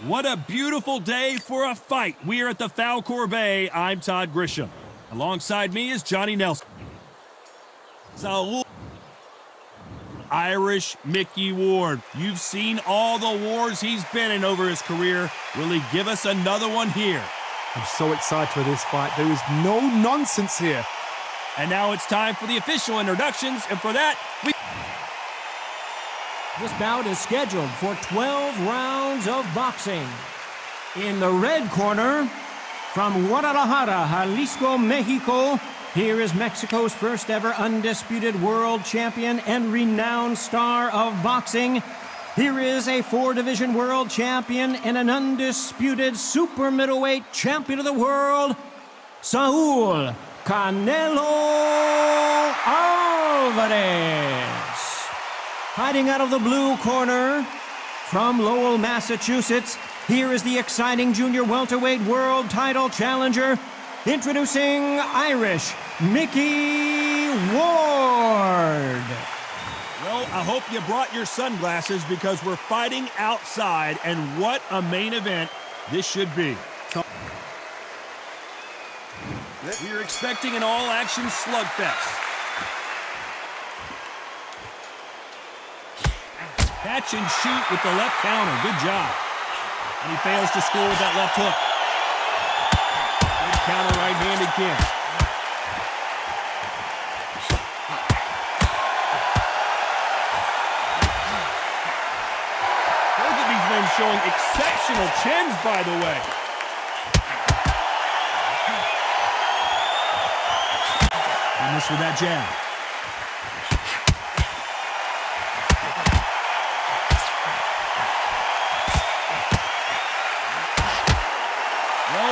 What a beautiful day for a fight. We are at the Falcor Bay. I'm Todd Grisham. Alongside me is Johnny Nelson. Saul Irish Mickey Ward. You've seen all the wars he's been in over his career. Will he give us another one here? I'm so excited for this fight. There is no nonsense here. And now it's time for the official introductions, and for that, This bout is scheduled for 12 rounds of boxing. In the red corner, from Guadalajara, Jalisco, Mexico, here is Mexico's first ever undisputed world champion and renowned star of boxing. Here is a 4-division world champion and an undisputed super middleweight champion of the world, Saul Canelo Alvarez. Hiding out of the blue corner, from Lowell, Massachusetts, here is the exciting junior welterweight world title challenger, introducing Irish Mickey Ward. well, I hope you brought your sunglasses because we're fighting outside, and what a main event this should be. We're expecting an all-action slugfest. Catch and shoot with the left counter. Good job. And he fails to score with that left hook. Good counter right-handed kick. Both of these men showing exceptional chins, by the way. And this with that jab.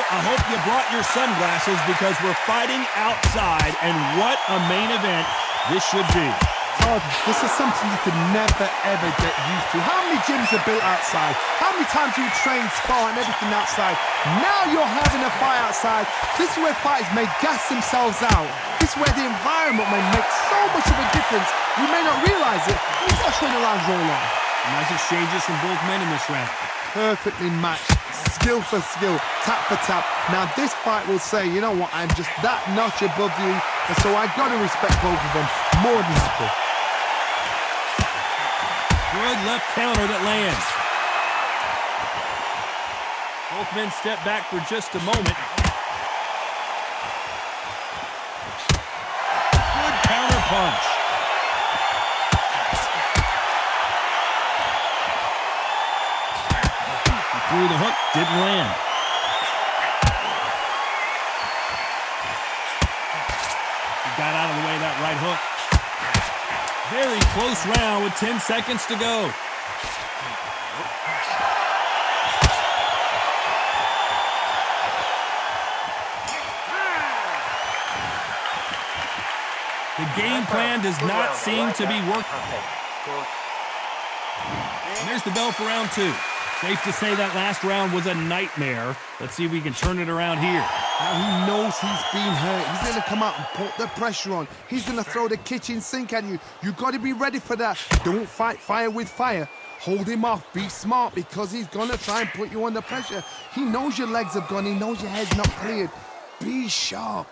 I hope you brought your sunglasses because we're fighting outside, and what a main event this should be. Todd, this is something you could never, ever get used to. How many gyms are built outside? How many times do you train, spar, and everything outside? Now you're having a fight outside. This is where fighters may gas themselves out. This is where the environment may make so much of a difference. You may not realize it. He's not showing the lounge roll on. Nice exchanges from both men in this round. Perfectly matched, skill for skill, tap for tap. Now this fight will say, you know what, I'm just that notch above you, and so I gotta respect both of them more than equal. Good left counter that lands. Both men step back for just a moment. Good counter punch. Through the hook, didn't land. He got out of the way of that right hook. Very close round with 10 seconds to go. The game plan does not seem to be working. And there's the bell for round 2. Safe to say that last round was a nightmare. Let's see if we can turn it around here. Now he knows he's been hurt. He's going to come out and put the pressure on. He's going to throw the kitchen sink at you. You've got to be ready for that. Don't fight fire with fire. Hold him off. Be smart because he's going to try and put you under pressure. He knows your legs have gone. He knows your head's not cleared. Be sharp.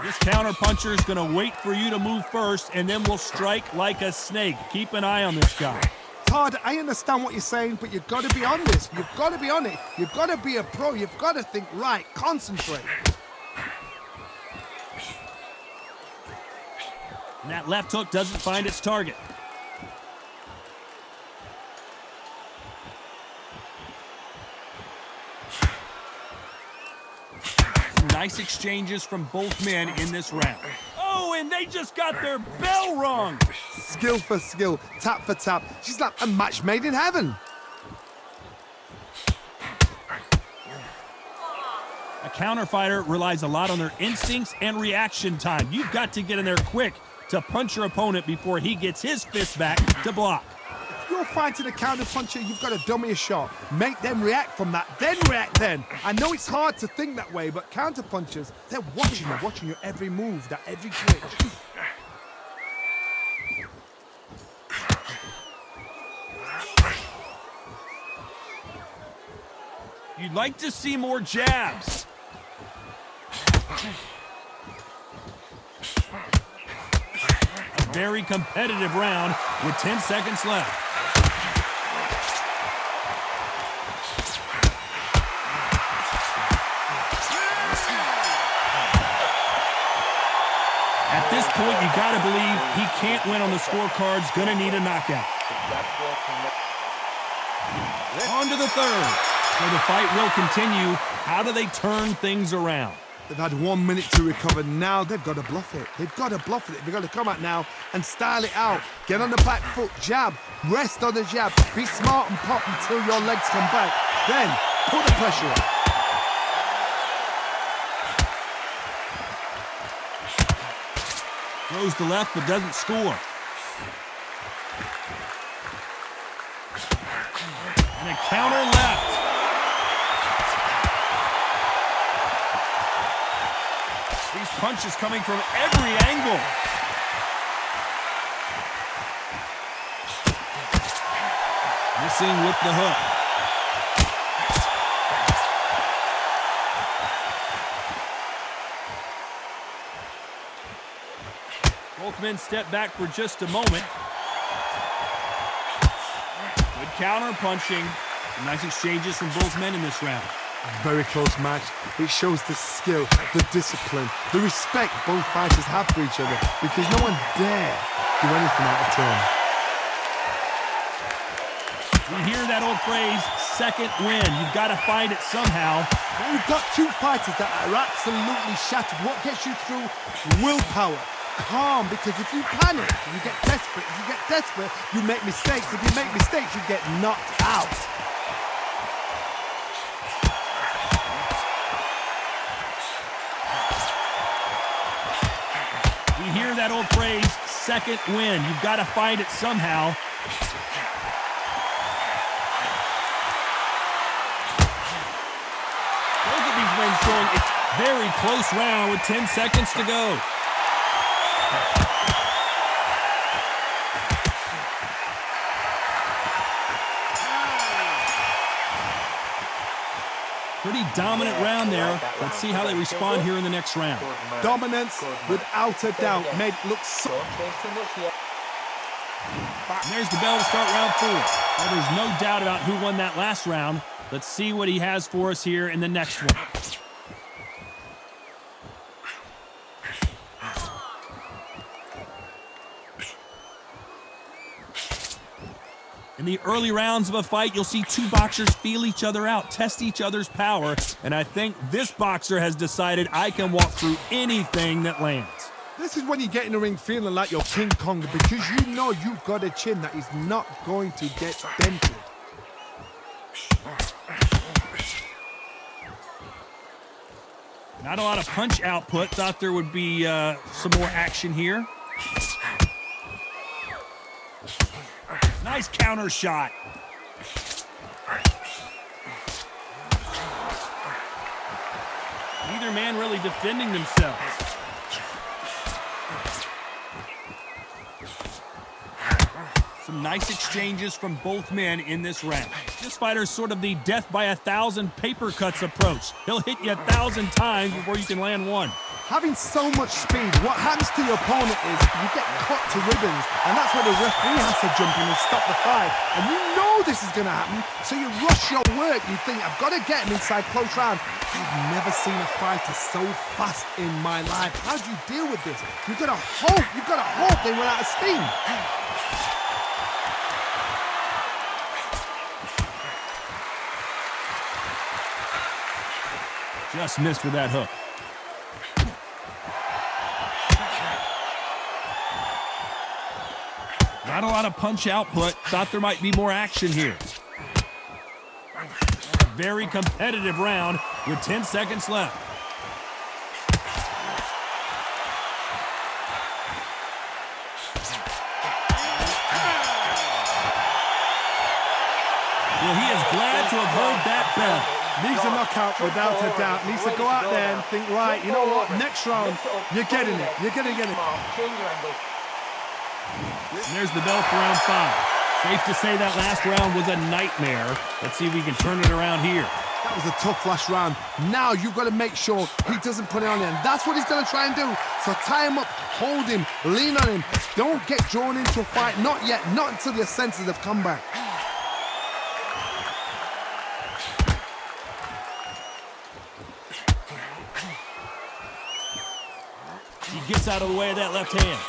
This counter-puncher is going to wait for you to move first, and then will strike like a snake. Keep an eye on this guy. Todd, I understand what you're saying, but you've got to be on this. You've got to be on it. You've got to be a pro. You've got to think right. Concentrate. And that left hook doesn't find its target. Nice exchanges from both men in this round. Oh, and they just got their bell rung. Skill for skill, tap for tap. She's like a match made in heaven. A counter fighter relies a lot on their instincts and reaction time. You've got to get in there quick to punch your opponent before he gets his fist back to block. You're fighting a counter puncher, you've got to dummy a shot. Make them react from that, then react then. I know it's hard to think that way, but counter punchers, they're watching your every move, that every twitch. You'd like to see more jabs. A very competitive round with 10 seconds left. At this point, you gotta believe he can't win on the scorecards, gonna need a knockout. On to the third. So the fight will continue. How do they turn things around? They've had 1 minute to recover. Now they've got to bluff it. They've got to bluff it. They've got to come out now and style it out. Get on the back foot, jab, rest on the jab. Be smart and pop until your legs come back. Then put the pressure on. Throws the left but doesn't score. And a counter left. These punches coming from every angle. Missing with the hook. Both men step back for just a moment. Good counter punching. Nice exchanges from both men in this round. Very close match. It shows the skill, the discipline, the respect both fighters have for each other, because no one dare do anything out of turn. We hear that old phrase, second win. You've got to find it somehow. We've got two fighters that are absolutely shattered. What gets you through? Willpower. Calm, because if you panic, you get desperate. If you get desperate, you make mistakes. If you make mistakes, you get knocked out. We hear that old phrase, second win. You've got to find it somehow. Both of these men showing it's very close round with 10 seconds to go. Pretty dominant round there. Let's see how they respond here in the next round. Dominance, without a doubt, made look so... And there's the bell to start round 4. Well, there's no doubt about who won that last round. Let's see what he has for us here in the next one. In the early rounds of a fight, you'll see two boxers feel each other out, test each other's power, and I think this boxer has decided I can walk through anything that lands. This is when you get in the ring feeling like you're King Kong, because you know you've got a chin that is not going to get dented. Not a lot of punch output. Thought there would be some more action here. Nice counter shot. Neither man really defending themselves. Some nice exchanges from both men in this round. This fighter's sort of the death by 1,000 paper cuts approach. He'll hit you 1,000 times before you can land one. Having so much speed, what happens to your opponent is you get cut to ribbons, and that's where the referee has to jump in and stop the fight. And you know this is going to happen, so you rush your work. You think, I've got to get him inside close round. I've never seen a fighter so fast in my life. How do you deal with this? You've got to hope they run out of steam. Just missed with that hook. Not a lot of punch output. Thought there might be more action here. Very competitive round with 10 seconds left. Well, he is glad to have heard that bell. Needs a knockout without a doubt. Needs to go out there and think, right, you know what, next round, you're getting it. You're going to get it. And there's the bell for round 5. Safe to say that last round was a nightmare. Let's see if we can turn it around here. That was a tough last round. Now you've got to make sure he doesn't put it on him. That's what he's going to try and do. So tie him up, hold him, lean on him. Don't get drawn into a fight. Not yet. Not until your senses have come back. He gets out of the way of that left hand.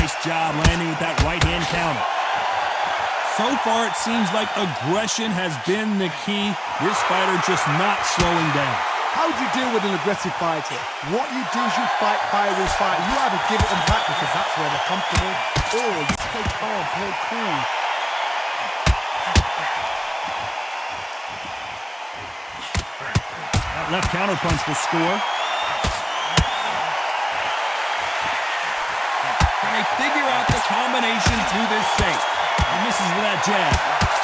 Nice job landing with that right hand counter. So far, it seems like aggression has been the key. This fighter just not slowing down. How do you deal with an aggressive fighter? What you do is you fight fire with fire. You either give it them back because that's where they're comfortable, or you stay calm, play cool. That left counter punch will score. Can they figure out the combination to this safe? He misses with that jab.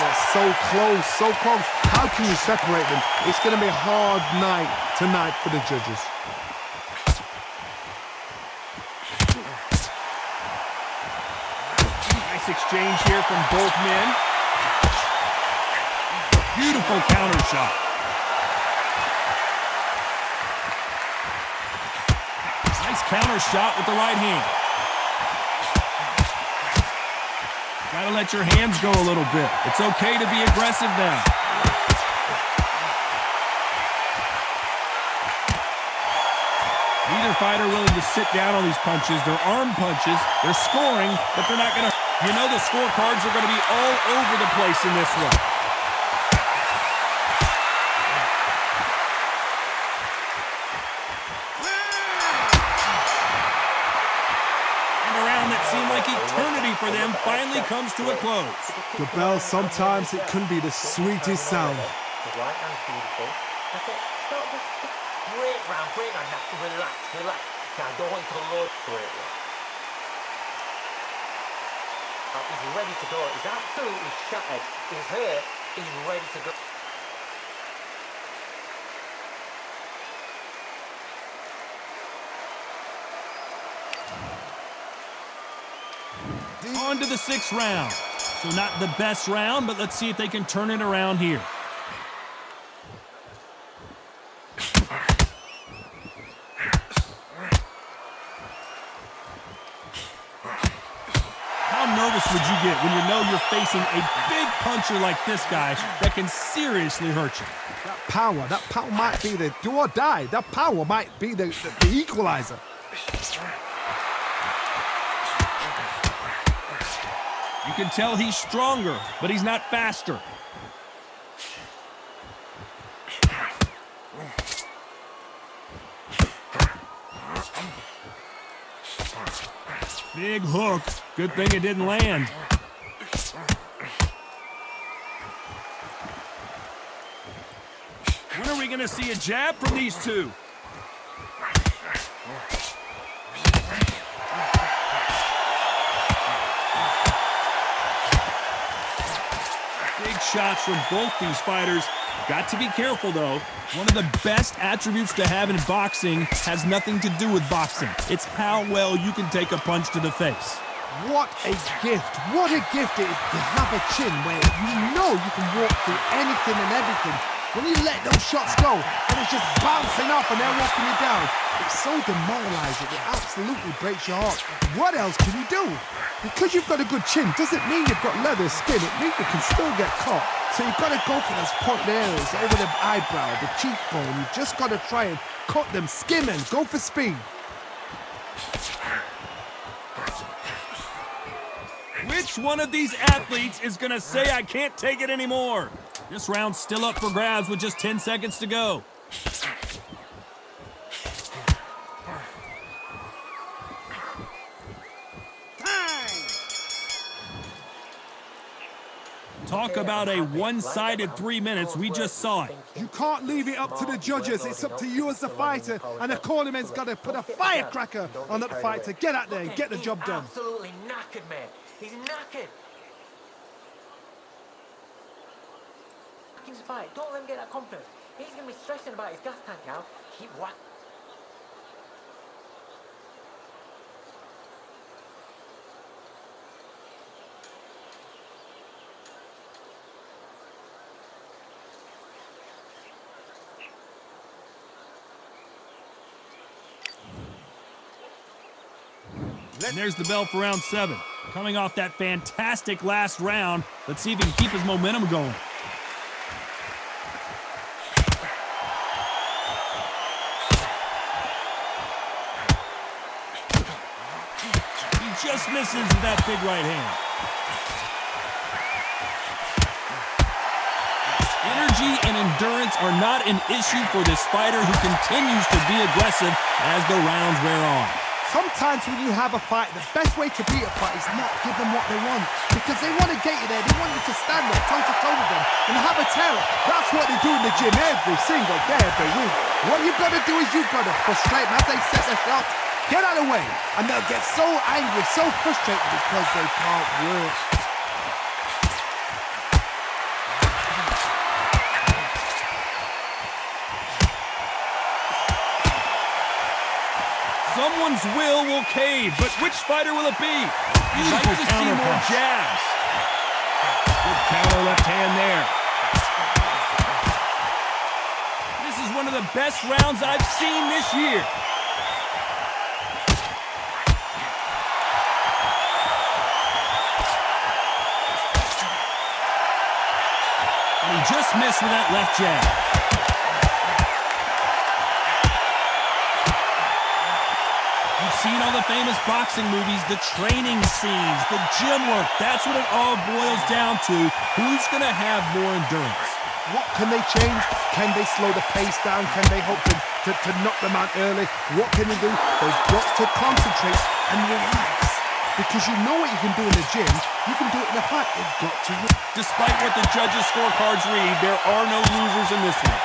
They're so close, so close. How can you separate them? It's going to be a hard night tonight for the judges. Nice exchange here from both men. Beautiful counter shot. Nice counter shot with the right hand. Gotta let your hands go a little bit. It's okay to be aggressive now. Neither fighter willing to sit down on these punches. They're arm punches. They're scoring, but they're not gonna... You know the scorecards are gonna be all over the place in this one. Eternity for them finally comes to a close. The bell, sometimes it can be the sweetest sound. The right hand's beautiful. That's it. Stop this. Great round. Now to relax. Now I don't want to load. Great round. He's ready to go. He's absolutely shattered. He's hurt. He's ready to go. On to the 6th round. So not the best round, but let's see if they can turn it around here. How nervous would you get when you know you're facing a big puncher like this guy that can seriously hurt you? That power might be the do or die. That power might be the equalizer. You can tell he's stronger, but he's not faster. Big hook. Good thing it didn't land. When are we going to see a jab from these two? Shots from both these fighters. Got to be careful, though. One of the best attributes to have in boxing has nothing to do with boxing. It's how well you can take a punch to the face. What a gift. What a gift it is to have a chin where you know you can walk through anything and everything. When you let those shots go and it's just bouncing off and they're walking you down, it's so demoralizing. It absolutely breaks your heart. What else can you do? Because you've got a good chin doesn't mean you've got leather skin. It means you can still get caught. So you've got to go for those point areas over the eyebrow, the cheekbone. You've just got to try and cut them, skim and go for speed. Which one of these athletes is going to say, I can't take it anymore? This round's still up for grabs with just 10 seconds to go. Talk about a one-sided 3 minutes. We just saw it. You can't leave it up to the judges. It's up to you as the fighter. And the cornerman's got to put a firecracker on that fighter. Get out there and get the job done. Absolutely knackered, man. He's knackered. His fight. Don't let him get that confidence. He's going to be stressing about his gas tank now. Keep what? And there's the bell for round 7. Coming off that fantastic last round, let's see if he can keep his momentum going. He just misses with that big right hand. Energy and endurance are not an issue for this fighter who continues to be aggressive as the rounds wear on. Sometimes when you have a fight, the best way to beat a fight is not give them what they want. Because they want to get you there. They want you to stand there toe-to-toe with them and have a terror. That's what they do in the gym every single day of the week. What you've got to do is you've got to frustrate them as they set their shots. Get out of the way. And they'll get so angry, so frustrated because they can't work. Someone's will cave, but which fighter will it be? You'd like to see more jabs. Good counter left hand there. This is one of the best rounds I've seen this year. And he just missed with that left jab. Seen all the famous boxing movies, the training scenes, the gym work. That's what it all boils down to. Who's going to have more endurance? What can they change? Can they slow the pace down? Can they hope to knock them out early? What can they do? They've got to concentrate and relax. Because you know what you can do in the gym, you can do it in the fight. They've got to. Despite what the judges' scorecards read, there are no losers in this one.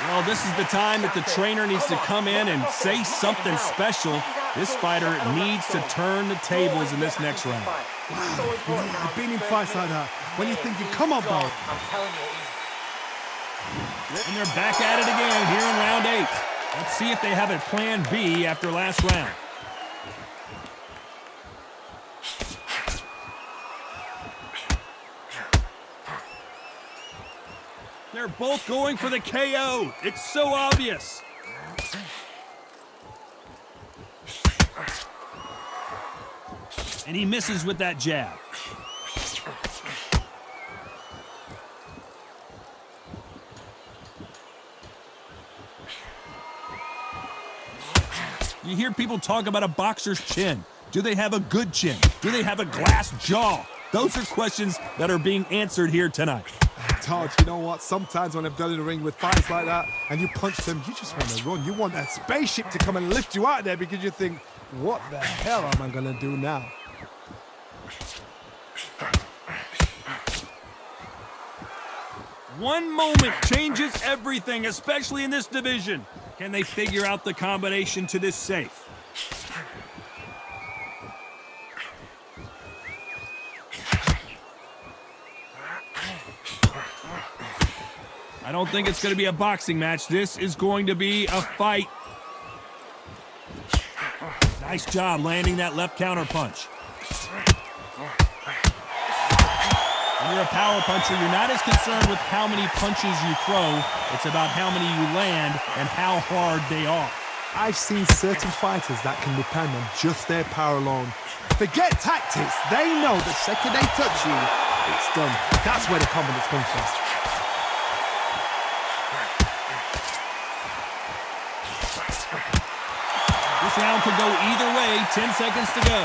Well, this is the time that the trainer needs to come in and say something special. This fighter needs to turn the tables in this next round. I've been in fights like that. When you're thinking, come on, bro. And they're back at it again here in round 8. Let's see if they have a plan B after last round. They're both going for the KO. It's so obvious. And he misses with that jab. You hear people talk about a boxer's chin. Do they have a good chin? Do they have a glass jaw? Those are questions that are being answered here tonight. Todd, you know what? Sometimes when I've done in the ring with fights like that and you punch them, you just want to run. You want that spaceship to come and lift you out there because you think, what the hell am I going to do now? One moment changes everything, especially in this division. Can they figure out the combination to this safe? I don't think it's going to be a boxing match. This is going to be a fight. Nice job landing that left counter punch. When you're a power puncher, you're not as concerned with how many punches you throw. It's about how many you land and how hard they are. I've seen certain fighters that can depend on just their power alone. Forget tactics. They know the second they touch you, it's done. That's where the confidence comes from. This round could go either way. 10 seconds to go.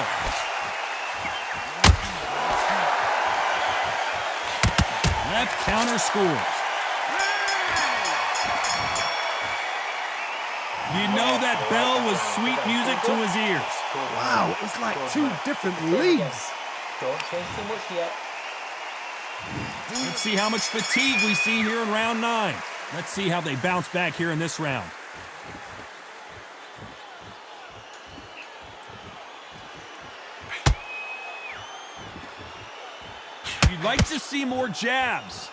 Left counter scores. You know that bell was sweet music to his ears. Wow, it's like two different leagues. Don't change too much yet. Let's see how much fatigue we see here in round 9. Let's see how they bounce back here in this round. You'd like to see more jabs.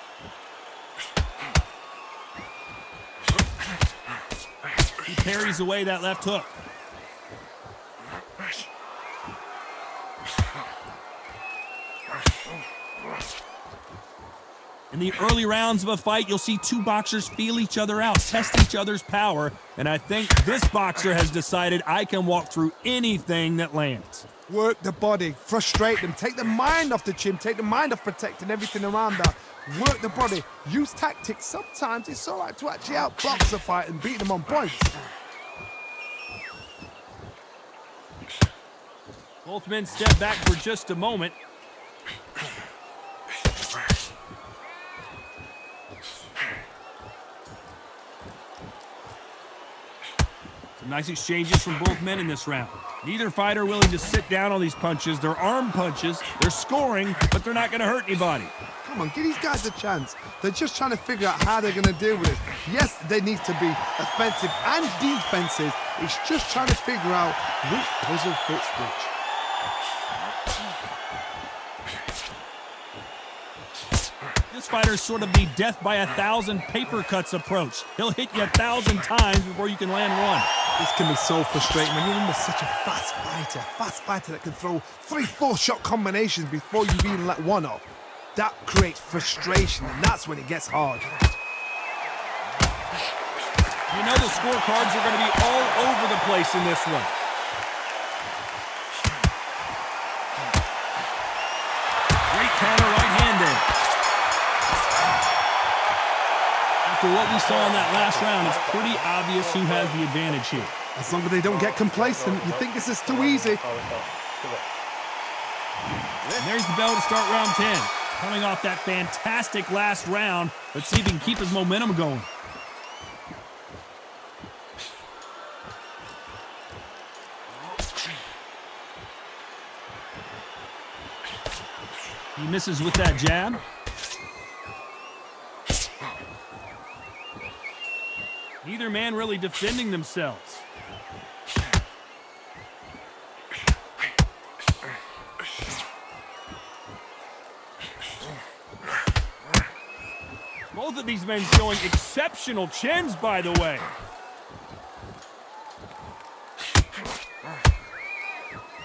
He parries away that left hook. In the early rounds of a fight, you'll see two boxers feel each other out, test each other's power, and I think this boxer has decided I can walk through anything that lands. Work the body, frustrate them, take the mind off the chin, take the mind off protecting everything around that. Work the body, use tactics. Sometimes it's all right to actually outbox a fight and beat them on points. Both men step back for just a moment. Some nice exchanges from both men in this round. Neither fighter willing to sit down on these punches. They're arm punches. They're scoring, but they're not going to hurt anybody. Come on, give these guys a chance. They're just trying to figure out how they're going to deal with it. Yes, they need to be offensive and defensive. It's just trying to figure out which puzzle fits which. This fighter is sort of the death by 1,000 paper cuts approach. He'll hit you 1,000 times before you can land one. This can be so frustrating when you're under such a fast fighter that can throw 3-4 shot combinations before you've even let one off. That creates frustration, and that's when it gets hard. You know the scorecards are going to be all over the place in this one. Great counter right-handed. After what we saw in that last round, it's pretty obvious who has the advantage here. As long as they don't get complacent, you think this is too easy. And there's the bell to start round 10. Coming off that fantastic last round, let's see if he can keep his momentum going. He misses with that jab. Neither man really defending themselves. Both of these men showing exceptional chins, by the way.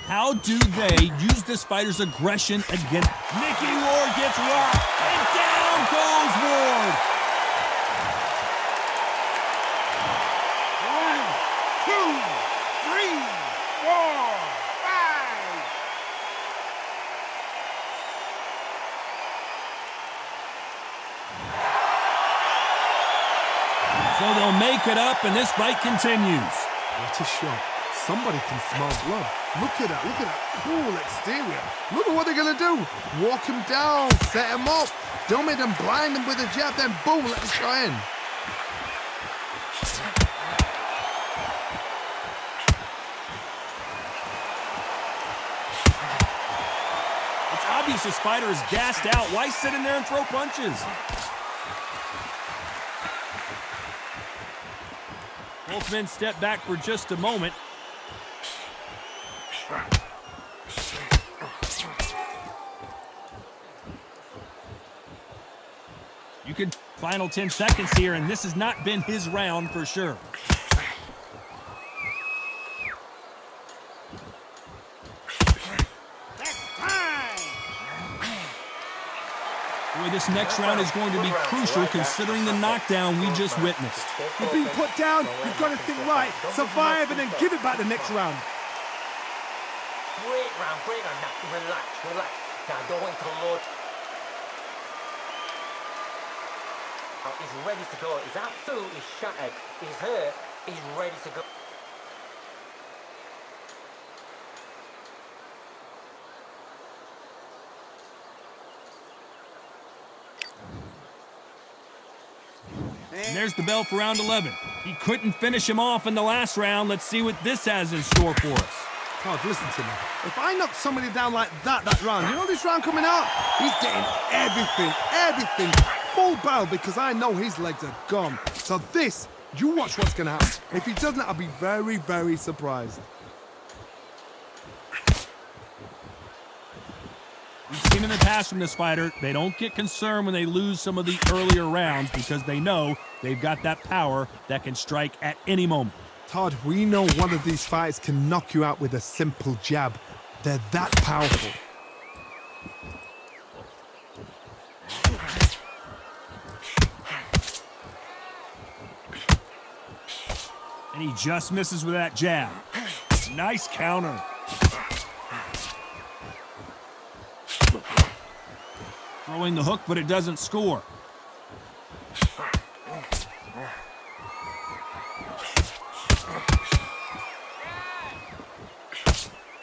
How do they use this fighter's aggression against... Mickey Ward gets rocked, and down goes Ward. 1, 2, 3, 4, 5. So they'll make it up, and this fight continues. What a shot. Somebody can smell blood. Look at that cool exterior. Look at what they're gonna do. Walk him down, set him up. Don't make them blind him with a jab, then boom, let the shot in. It's obvious this fighter is gassed out. Why sit in there and throw punches? Both men step back for just a moment. You can final 10 seconds here, and this has not been his round for sure. Boy, this next round is going to be crucial considering the knockdown we just witnessed. You've been put down, you've got to think right, survive and then give it back the next round. Great round. Now, relax. Now, don't wait till Lord. He's ready to go. He's absolutely shattered. He's hurt. He's ready to go. And there's the bell for round 11. He couldn't finish him off in the last round. Let's see what this has in store for us. Todd, listen to me. If I knock somebody down like that round, you know this round coming out? He's getting everything, full barrel, because I know his legs are gone. So this, you watch what's going to happen. If he doesn't, I'll be very, very surprised. We've seen in the past from this fighter, they don't get concerned when they lose some of the earlier rounds because they know they've got that power that can strike at any moment. Todd, we know one of these fighters can knock you out with a simple jab. They're that powerful. And he just misses with that jab. Nice counter. Throwing the hook, but it doesn't score.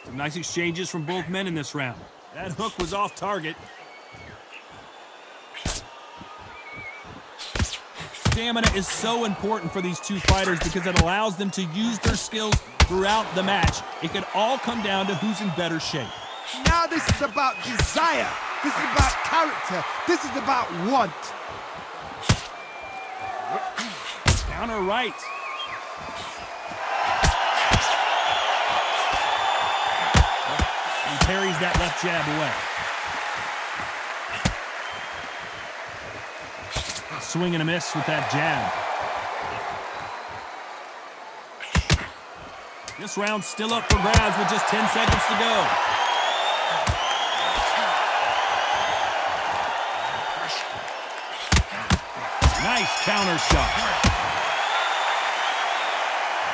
Some nice exchanges from both men in this round. That hook was off target. Stamina is so important for these two fighters because it allows them to use their skills throughout the match. It could all come down to who's in better shape. Now this is about desire. This is about character. This is about want. Counter right. He parries that left jab away. Swing and a miss with that jab. This round's still up for grabs with just 10 seconds to go. Nice counter shot.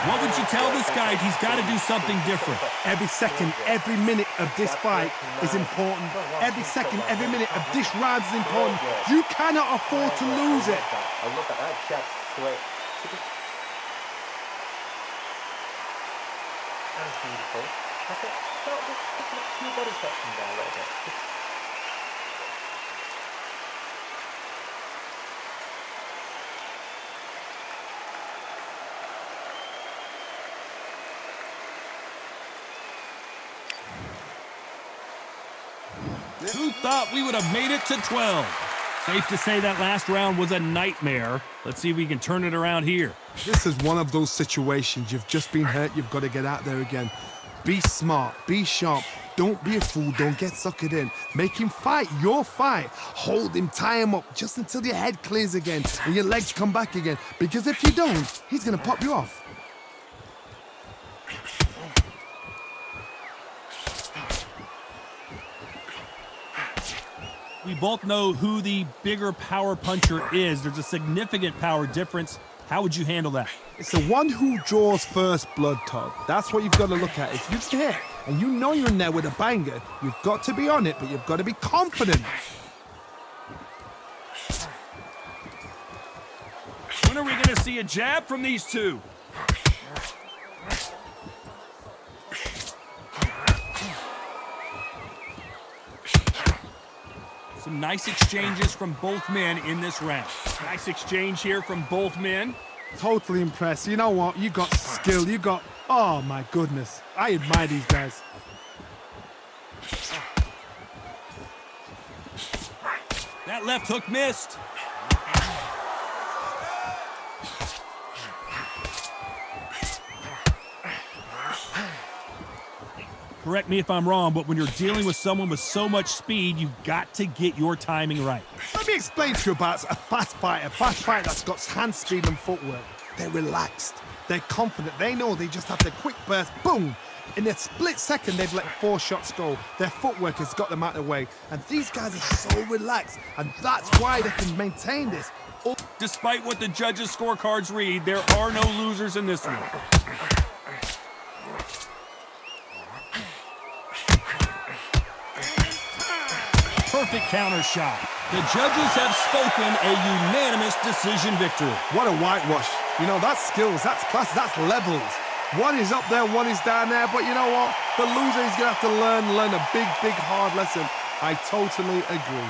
What would you tell this guy? He's got to do something different. Every second, every minute of this fight is important. Every second, every minute of this round is important. You cannot afford to lose it. I look at that jab straight. That's beautiful. I thought, just a few body shots in there a little bit. Who thought we would have made it to 12? Safe to say that last round was a nightmare. Let's see if we can turn it around here. This is one of those situations. You've just been hurt. You've got to get out there again. Be smart. Be sharp. Don't be a fool. Don't get suckered in. Make him fight your fight. Hold him. Tie him up just until your head clears again and your legs come back again. Because if you don't, he's going to pop you off. We both know who the bigger power puncher is. There's a significant power difference. How would you handle that? It's the one who draws first blood, Todd. That's what you've got to look at. If you hit and you know you're in there with a banger, you've got to be on it, but you've got to be confident. When are we going to see a jab from these two? Some nice exchanges from both men in this round. Nice exchange here from both men. Totally impressed. You know what? You got skill. You got... Oh, my goodness. I admire these guys. That left hook missed. Correct me if I'm wrong, but when you're dealing with someone with so much speed, you've got to get your timing right. Let me explain to you about a fast fighter that's got hand speed and footwork. They're relaxed. They're confident. They know they just have to quick burst, boom. In a split second, they've let 4 shots go. Their footwork has got them out of the way. And these guys are so relaxed, and that's why they can maintain this. Despite what the judges' scorecards read, there are no losers in this one. Perfect counter shot. The judges have spoken, a unanimous decision victory. What a whitewash. You know, that's skills, that's class, that's levels. One is up there, one is down there, but you know what? The loser is going to have to learn a big, hard lesson. I totally agree.